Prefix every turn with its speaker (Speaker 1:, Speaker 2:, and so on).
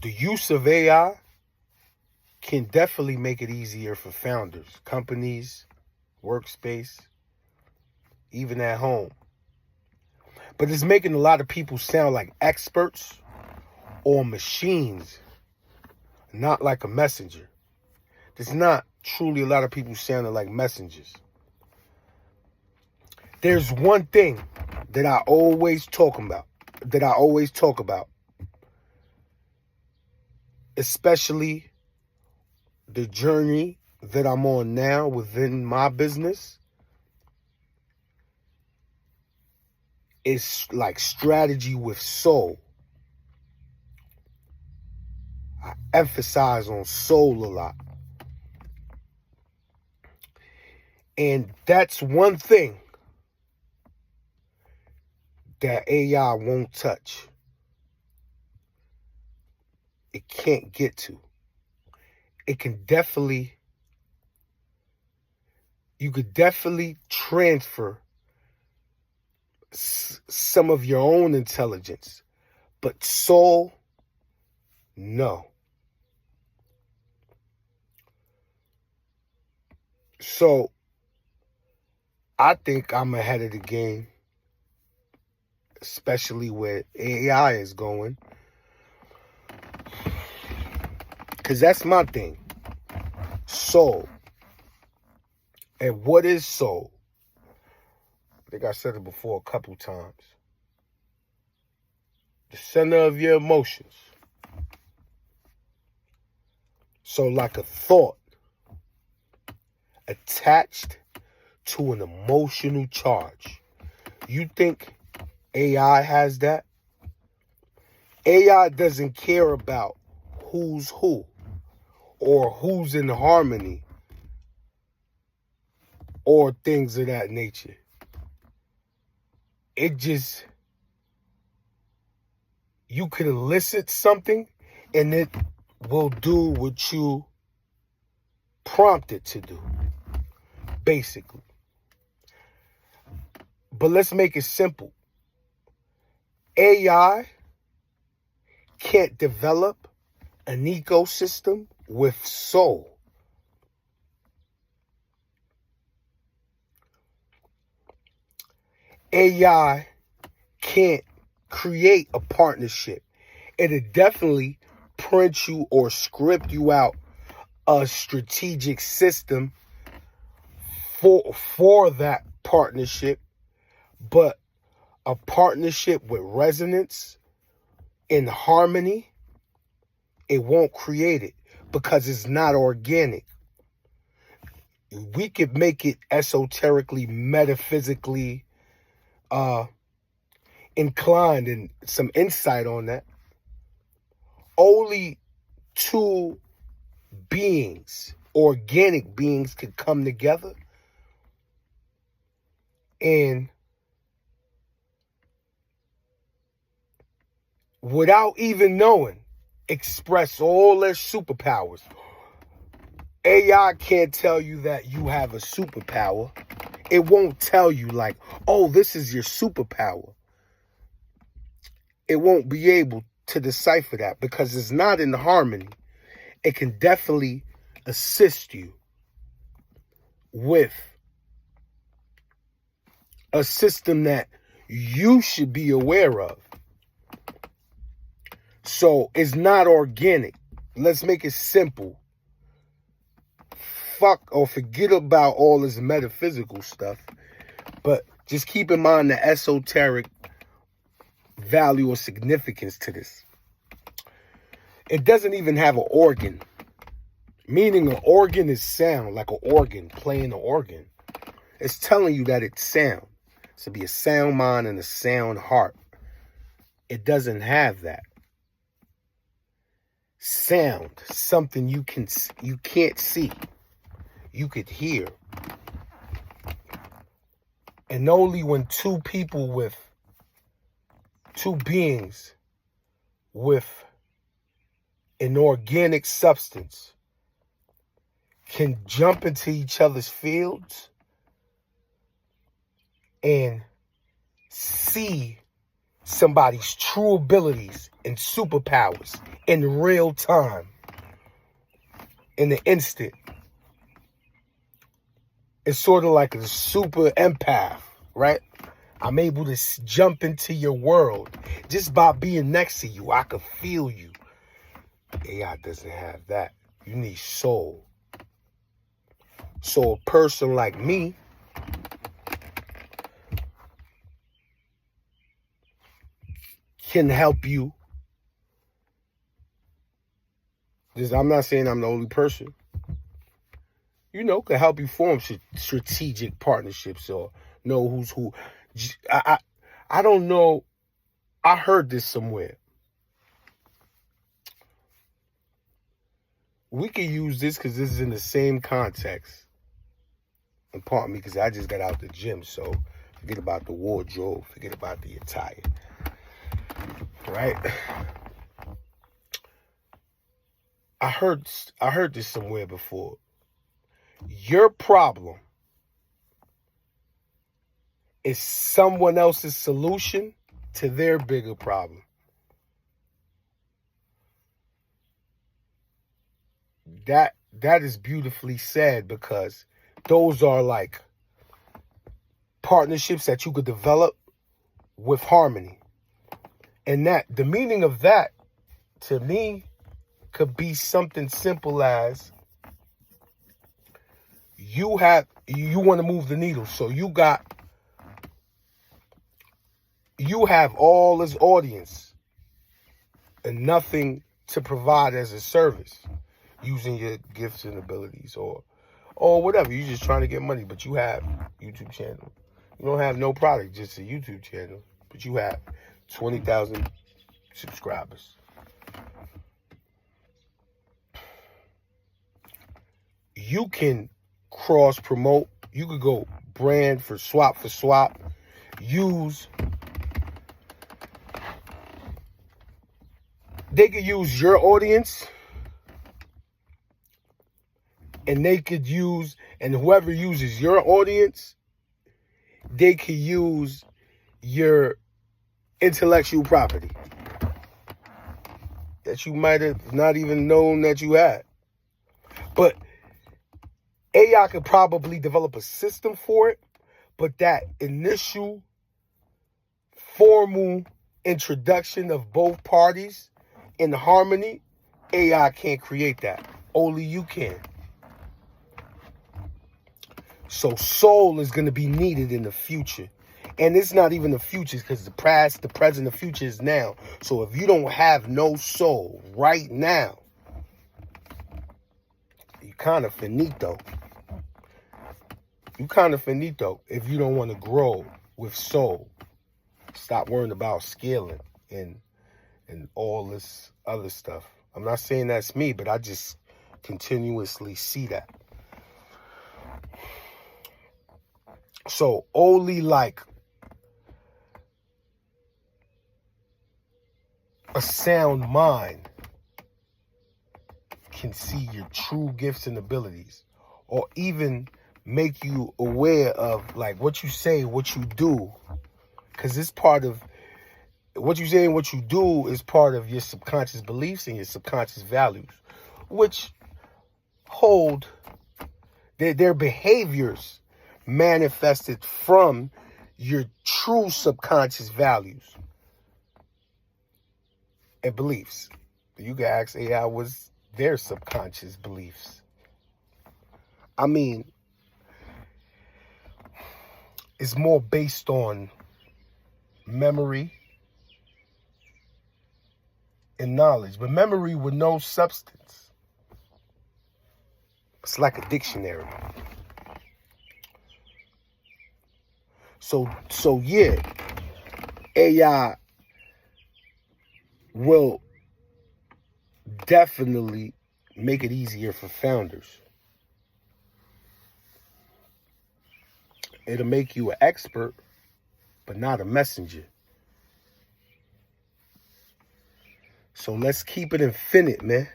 Speaker 1: the use of AI can definitely make it easier for founders, companies, workspace, even at home. But it's making a lot of people sound like experts or machines, not like a messenger. There's not truly a lot of people sounding like messengers. There's one thing that I always talk about, especially the journey that I'm on now within my business, is like strategy with soul. I emphasize on soul a lot. And that's one thing that AI won't touch. It can't get to. You could definitely transfer some of your own intelligence, but soul, no. So I think I'm ahead of the game, especially where AI is going, because that's my thing. Soul. And what is soul? I think I said it before a couple times. The center of your emotions. So like a thought attached to an emotional charge. You think AI has that? AI doesn't care about who's who or who's in harmony or things of that nature. It just, you could elicit something and it will do what you prompt it to do, basically. But let's make it simple. AI can't develop an ecosystem with soul. AI can't create a partnership. It'll definitely print you or script you out a strategic system for that partnership, but a partnership with resonance in harmony, it won't create it because it's not organic. We could make it esoterically, metaphysically inclined and some insight on that. Only two beings, organic beings, could come together and without even knowing, express all their superpowers. AI can't tell you that you have a superpower. It won't tell you like, oh, this is your superpower. It won't be able to decipher that because it's not in harmony. It can definitely assist you with a system that you should be aware of. So it's not organic. Let's make it simple. Fuck or forget about all this metaphysical stuff, but just keep in mind the esoteric value or significance to this. It doesn't even have an organ, meaning an organ is sound, like an organ, playing an organ. It's telling you that it's sound. It's to be a sound mind and a sound heart. It doesn't have that. Sound, something you can't see, you could hear. And only when two beings with an organic substance can jump into each other's fields and see somebody's true abilities and superpowers in real time, in the instant. It's sort of like a super empath, right? I'm able to jump into your world just by being next to you. I can feel you. AI doesn't have that. You need soul. So a person like me can help you. I'm not saying I'm the only person. Can help you form strategic partnerships or know who's who. I don't know. I heard this somewhere. We can use this because this is in the same context. And pardon me, because I just got out the gym, so forget about the wardrobe, forget about the attire. Right? I heard this somewhere before. Your problem is someone else's solution to their bigger problem. That is beautifully said, because those are like partnerships that you could develop with harmony. And the meaning of that, to me, could be something simple as you want to move the needle. So you have all this audience and nothing to provide as a service using your gifts and abilities or whatever. You're just trying to get money, but you have YouTube channel. You don't have no product, just a YouTube channel, but you have 20,000 subscribers. You can cross promote. You could go brand for swap. They could use your audience, and whoever uses your audience, they could use your intellectual property that you might have not even known that you had. But AI could probably develop a system for it, but that initial formal introduction of both parties in harmony, AI can't create that. Only you can. So soul is going to be needed in the future. And it's not even the future, because the past, the present, the future is now. So if you don't have no soul right now, you kind of finito. If you don't want to grow with soul. Stop worrying about scaling and all this other stuff. I'm not saying that's me, but I just continuously see that. So only like a sound mind can see your true gifts and abilities, or even make you aware of like what you say, what you do, because it's part of what you say and what you do is part of your subconscious beliefs and your subconscious values, which hold their behaviors manifested from your true subconscious values and beliefs. You can ask AI what's their subconscious beliefs. I mean, it's more based on memory and knowledge, but memory with no substance. It's like a dictionary. So yeah, AI will definitely make it easier for founders. It'll make you an expert, but not a messenger. So let's keep it infinite, man.